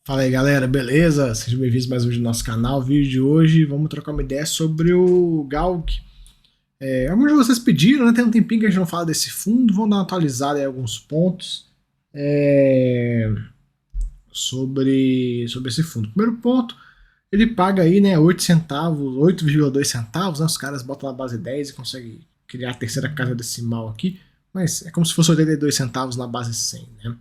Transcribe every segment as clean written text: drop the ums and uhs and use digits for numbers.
Fala aí galera, beleza? Sejam bem-vindos mais um vídeo do nosso canal. Vídeo de hoje, vamos trocar uma ideia sobre o Galg. Alguns de vocês pediram, né? Tem um tempinho que a gente não fala desse fundo, vamos dar uma atualizada em alguns pontos sobre esse fundo. Primeiro ponto, ele paga aí, né, 8 centavos, 8,2 centavos, né? Os caras botam na base 10 e conseguem criar a terceira casa decimal aqui, mas é como se fosse 82 centavos na base 100, né?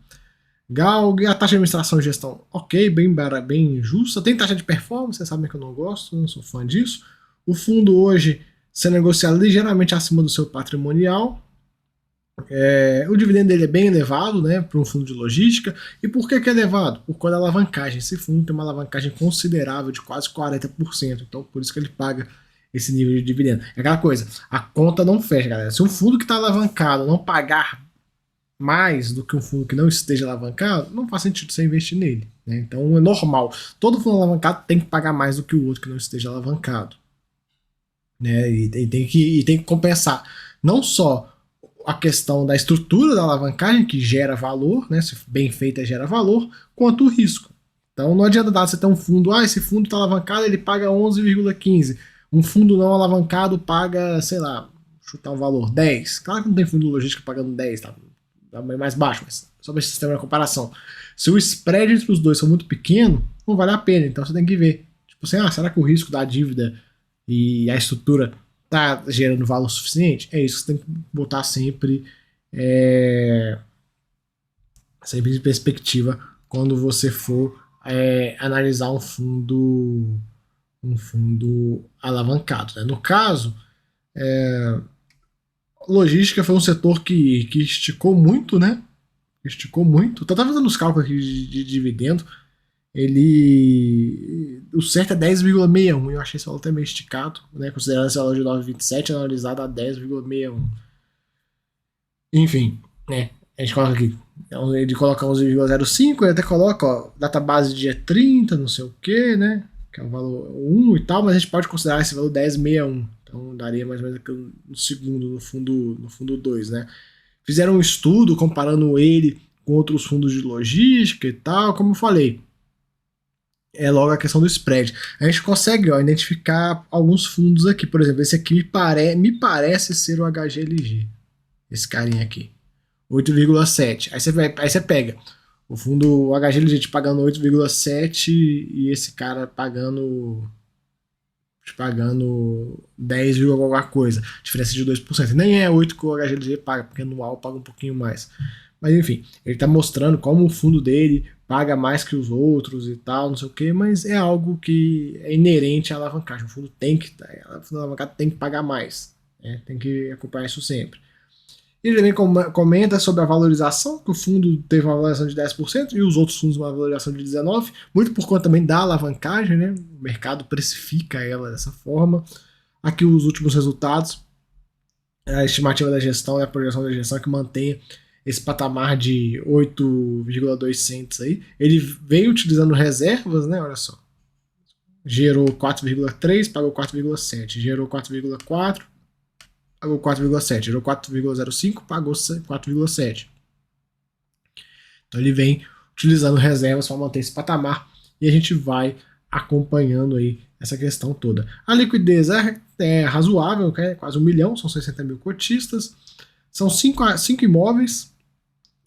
Galg, a taxa de administração e gestão, ok, bem justa. Tem taxa de performance, vocês sabem que eu não gosto, não sou fã disso. O fundo hoje se negocia ligeiramente acima do seu patrimonial. O dividendo dele é bem elevado, né, para um fundo de logística. E por que é elevado? Por causa da alavancagem. Esse fundo tem uma alavancagem considerável de quase 40%. Então, por isso que ele paga esse nível de dividendo. É aquela coisa, a conta não fecha, galera. Se um fundo que está alavancado não pagar mais do que um fundo que não esteja alavancado, não faz sentido você investir nele, né? Então é normal. Todo fundo alavancado tem que pagar mais do que o outro que não esteja alavancado, né? E tem que compensar não só a questão da estrutura da alavancagem, que gera valor, né? Se bem feita gera valor, quanto o risco. Então não adianta dar você ter um fundo, esse fundo está alavancado, ele paga 11,15. Um fundo não alavancado paga, sei lá, chutar um valor 10. Claro que não tem fundo de logística pagando 10, tá? Mais baixo, mas só para esse sistema de comparação. Se o spread entre os dois for muito pequeno, não vale a pena. Então você tem que ver, tipo assim, será que o risco da dívida e a estrutura tá gerando valor suficiente? É isso que você tem que botar sempre em perspectiva quando você for analisar um fundo alavancado, né? No caso, logística foi um setor que esticou muito, né? Esticou muito. Eu tava fazendo os cálculos aqui de dividendo. O certo é 10,61. Eu achei esse valor até meio esticado, né? Considerando esse valor de 9,27 analisado a 10,61. Enfim, né? A gente coloca aqui. Ele coloca 11,05, ele até coloca, ó, data base dia 30, não sei o que, né? Que é o valor 1 e tal, mas a gente pode considerar esse valor 10,61. Então daria mais ou menos aqui no segundo, no fundo 2, né? Fizeram um estudo comparando ele com outros fundos de logística e tal, como eu falei. É logo a questão do spread. A gente consegue, ó, identificar alguns fundos aqui. Por exemplo, esse aqui me parece ser o HGLG. Esse carinha aqui. 8,7. Aí você pega o fundo HGLG te pagando 8,7 e esse cara pagando 10, alguma coisa. Diferença de 2%. Nem é 8 que o HGLG paga, porque anual paga um pouquinho mais. Mas enfim, ele está mostrando como o fundo dele paga mais que os outros e tal, não sei o que, mas é algo que é inerente à alavancagem. O fundo alavancado tem que pagar mais. Né? Tem que acompanhar isso sempre. Ele também comenta sobre a valorização, que o fundo teve uma valorização de 10% e os outros fundos uma valorização de 19%, muito por conta também da alavancagem, né? O mercado precifica ela dessa forma. Aqui os últimos resultados, a estimativa da gestão, né, a projeção da gestão que mantém esse patamar de 8,2 centos aí. Ele veio utilizando reservas, né? Olha só. Gerou 4,3, pagou 4,7, gerou 4,4, pagou 4,7, gerou 4,05, pagou 4,7. Então ele vem utilizando reservas para manter esse patamar e a gente vai acompanhando aí essa questão toda. A liquidez é razoável, é quase 1 milhão, são 60 mil cotistas, são 5 imóveis,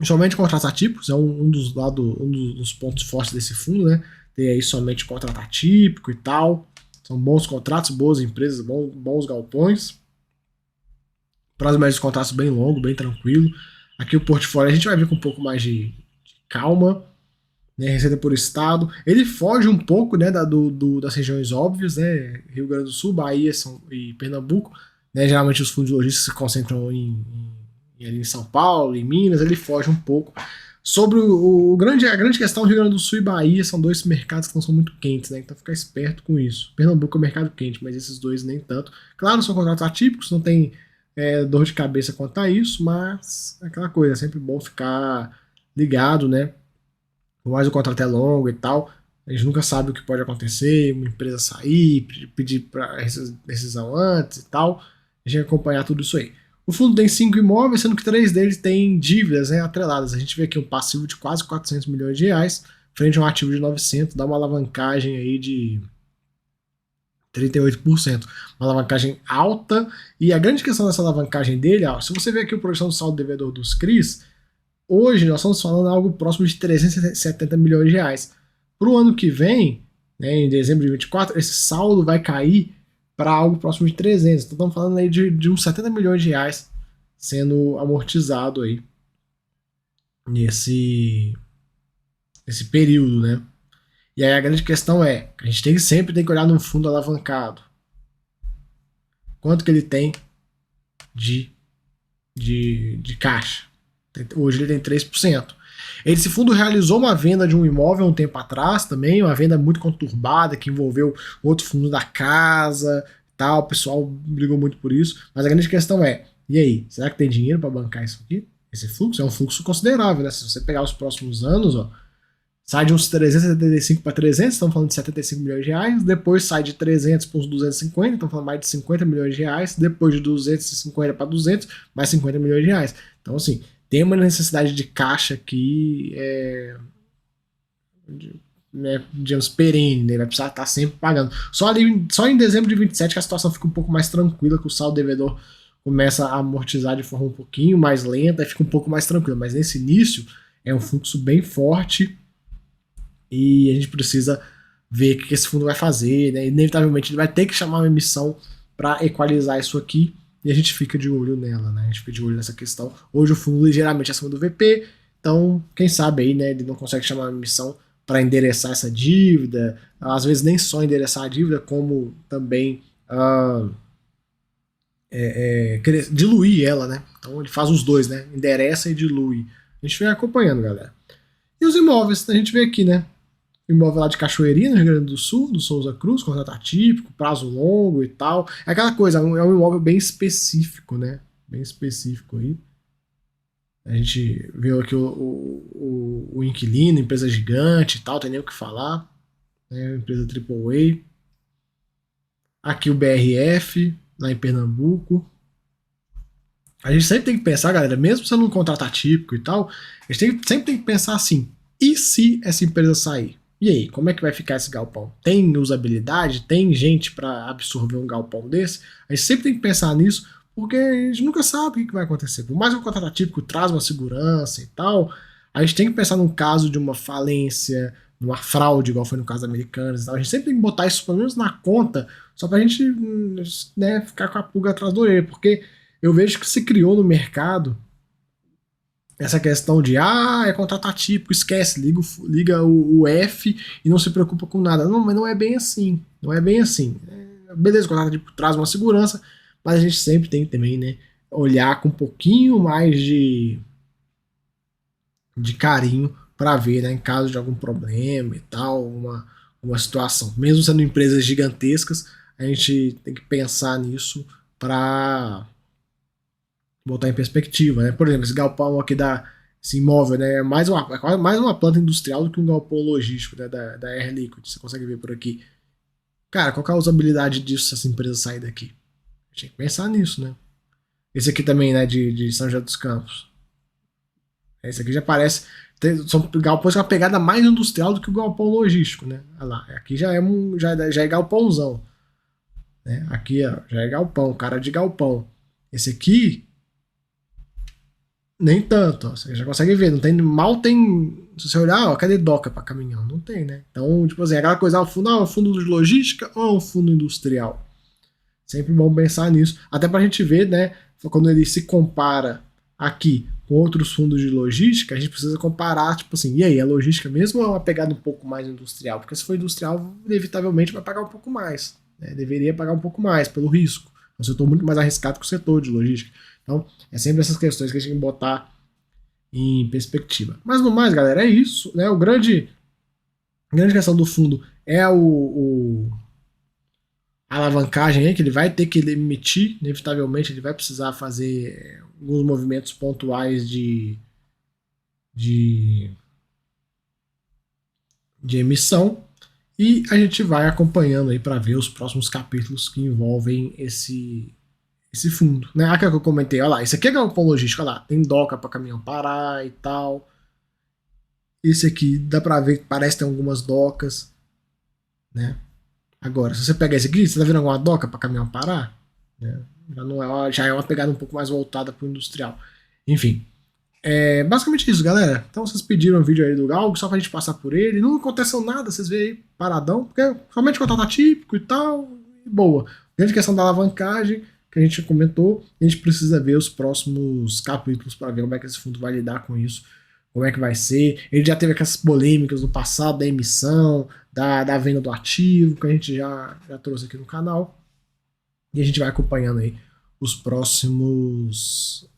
somente contratos atípicos, é um dos pontos fortes desse fundo, né? Tem aí somente contrato atípico e tal, são bons contratos, boas empresas, bons galpões. Prazo médio de contratos bem longo, bem tranquilo. Aqui o portfólio a gente vai ver com um pouco mais de calma, né? Receita por estado. Ele foge um pouco, né, das regiões óbvias, né? Rio Grande do Sul, Bahia e Pernambuco. Né? Geralmente os fundos de logística se concentram ali em São Paulo, em Minas. Ele foge um pouco. Sobre a grande questão, Rio Grande do Sul e Bahia são dois mercados que não são muito quentes, né? Então fica esperto com isso. Pernambuco é um mercado quente, mas esses dois nem tanto. Claro, são contratos atípicos, não tem dor de cabeça quanto a isso, mas é aquela coisa, é sempre bom ficar ligado, né? Por mais o contrato é longo e tal, a gente nunca sabe o que pode acontecer, uma empresa sair, pedir para decisão antes e tal, a gente vai acompanhar tudo isso aí. O fundo tem 5 imóveis, sendo que 3 deles têm dívidas, né, atreladas. A gente vê aqui um passivo de quase 400 milhões de reais, frente a um ativo de 900, dá uma alavancagem aí de 38%. Uma alavancagem alta. E a grande questão dessa alavancagem dele, ó, se você ver aqui a projeção do saldo devedor dos CRIs, hoje nós estamos falando de algo próximo de 370 milhões de reais. Para o ano que vem, né, em dezembro de 24, esse saldo vai cair para algo próximo de 300. Então estamos falando aí de uns 70 milhões de reais sendo amortizado aí nesse período, né? E aí a grande questão é, a gente sempre tem que olhar num fundo alavancado. Quanto que ele tem de caixa? Hoje ele tem 3%. Esse fundo realizou uma venda de um imóvel um tempo atrás também, uma venda muito conturbada, que envolveu outro fundo da casa, tal, o pessoal brigou muito por isso, mas a grande questão é, e aí, será que tem dinheiro para bancar isso aqui? Esse fluxo é um fluxo considerável, né? Se você pegar os próximos anos, ó, sai de uns 375 para 300, estamos falando de 75 milhões de reais, depois sai de 300 para uns 250, estamos falando mais de 50 milhões de reais, depois de 250 para 200, mais 50 milhões de reais. Então, assim, tem uma necessidade de caixa aqui, né, digamos, perene, né? Vai precisar estar sempre pagando. Só em dezembro de 27 que a situação fica um pouco mais tranquila, que o saldo devedor começa a amortizar de forma um pouquinho mais lenta e fica um pouco mais tranquila. Mas nesse início é um fluxo bem forte e a gente precisa ver o que esse fundo vai fazer, né? Inevitavelmente ele vai ter que chamar uma emissão para equalizar isso aqui. E a gente fica de olho nela, né? A gente fica de olho nessa questão. Hoje o fundo ligeiramente acima do VP, então quem sabe aí, né? Ele não consegue chamar uma emissão para endereçar essa dívida. Às vezes nem só endereçar a dívida, como também diluir ela, né? Então ele faz os dois, né? Endereça e dilui. A gente vai acompanhando, galera. E os imóveis, a gente vê aqui, né? Imóvel lá de Cachoeirinha, no Rio Grande do Sul, do Souza Cruz, contrato atípico, prazo longo e tal. É aquela coisa, é um imóvel bem específico, né? Bem específico aí. A gente viu aqui o inquilino, empresa gigante e tal, tem nem o que falar. Né? Empresa AAA. Aqui o BRF, lá em Pernambuco. A gente sempre tem que pensar, galera, mesmo sendo um contrato atípico e tal, a gente sempre tem que pensar assim, e se essa empresa sair? E aí, como é que vai ficar esse galpão? Tem usabilidade? Tem gente para absorver um galpão desse? A gente sempre tem que pensar nisso, porque a gente nunca sabe o que vai acontecer. Por mais que o contrato atípico traz uma segurança e tal, a gente tem que pensar num caso de uma falência, numa fraude, igual foi no caso da Americanas e tal. A gente sempre tem que botar isso pelo menos na conta, só pra gente, né, ficar com a pulga atrás do orelha, porque eu vejo que se criou no mercado essa questão de é contrato atípico, esquece, liga o F e não se preocupa com nada. Não, mas não é bem assim. Não é bem assim. Beleza, o contrato atípico traz uma segurança, mas a gente sempre tem também, né, olhar com um pouquinho mais de carinho para ver, né, em caso de algum problema e tal, uma situação. Mesmo sendo empresas gigantescas, a gente tem que pensar nisso para botar em perspectiva, né? Por exemplo, esse galpão aqui esse imóvel, né? É mais uma planta industrial do que um galpão logístico, né? Da Air Liquid. Você consegue ver por aqui. Cara, qual que é a usabilidade disso se essa empresa sair daqui? A gente tem que pensar nisso, né? Esse aqui também, né? De São José dos Campos. Esse aqui já parece. São galpões com uma pegada mais industrial do que o galpão logístico, né? Olha lá. Aqui já é galpãozão. Né? Aqui, ó, já é galpão, cara de galpão. Esse aqui nem tanto, ó, você já consegue ver, mal tem, se você olhar, ó, cadê doca para caminhão? Não tem, né? Então, tipo assim, aquela coisa, um fundo de logística ou um fundo industrial? Sempre bom pensar nisso, até pra gente ver, né, quando ele se compara aqui com outros fundos de logística, a gente precisa comparar, tipo assim, e aí, a logística mesmo ou é uma pegada um pouco mais industrial? Porque se for industrial, inevitavelmente vai pagar um pouco mais, né? Deveria pagar um pouco mais pelo risco. É um setor muito mais arriscado que o setor de logística. Então, é sempre essas questões que a gente tem que botar em perspectiva. Mas no mais, galera, é isso, né? A grande questão do fundo é a alavancagem aí, que ele vai ter que emitir, inevitavelmente ele vai precisar fazer alguns movimentos pontuais de emissão, e a gente vai acompanhando aí para ver os próximos capítulos que envolvem esse fundo, né? Aqui que eu comentei, olha lá, esse aqui é galpão logístico, olha lá, tem doca para caminhão parar e tal. Esse aqui dá pra ver que parece ter algumas docas, né? Agora, se você pegar esse aqui, você tá vendo alguma doca para caminhão parar? Né? Já, não é, já é uma pegada um pouco mais voltada para o industrial. Enfim, é basicamente isso, galera. Então vocês pediram um vídeo aí do Galgo só pra gente passar por ele. Não aconteceu nada, vocês veem aí, paradão, porque somente contato atípico e tal, e boa. Grande questão da alavancagem, que a gente comentou, a gente precisa ver os próximos capítulos para ver como é que esse fundo vai lidar com isso, como é que vai ser. Ele já teve aquelas polêmicas no passado da emissão, da venda do ativo, que a gente já trouxe aqui no canal. E a gente vai acompanhando aí os próximos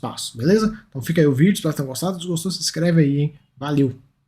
passos, beleza? Então fica aí o vídeo, espero que tenham gostado. Se gostou, se inscreve aí, hein? Valeu!